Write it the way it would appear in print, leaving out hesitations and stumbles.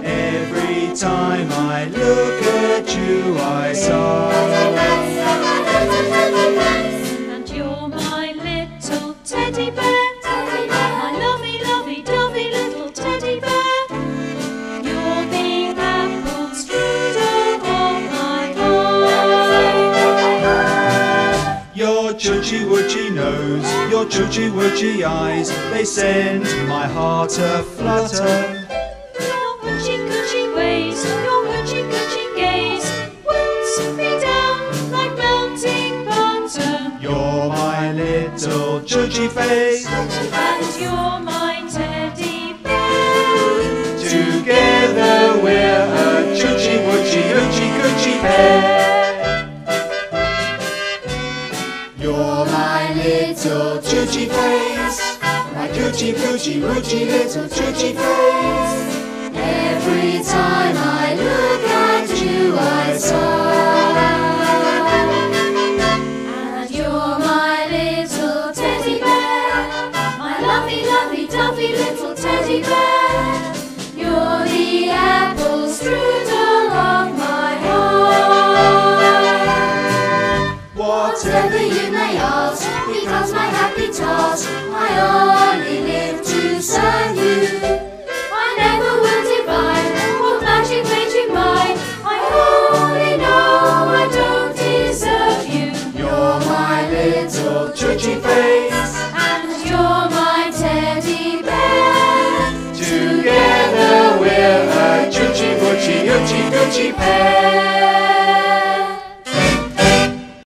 Every time I look at you, I sigh. And you're my little teddy bear, my lovey, lovey, dovey little teddy bear. You're the apple strudel of my eye. Your choochie-woochie nose, your choochie-woochie eyes, they send my heart a-flutter. Your hoochie-coochie ways, your hoochie-coochie gaze whips me down like melting butter. You're my little choochie face, And you're my teddy bear. together we're a choochie-woochie, oochie-coochie pair. You're my little choochie face, my coochie-coochie, woochie little choochie face. Every time I look at you, I sigh. And you're my little teddy bear, my lovey, lovey, dovey little teddy bear. You're the apple strudel of my heart. Whatever you may ask becomes my happy task. I only live to serve you. I never will divine what magic made you mine. I only know I don't deserve you. You're my little choochie face, And you're my teddy bear. together we're a choochie-woochie, oochie-coochie pair.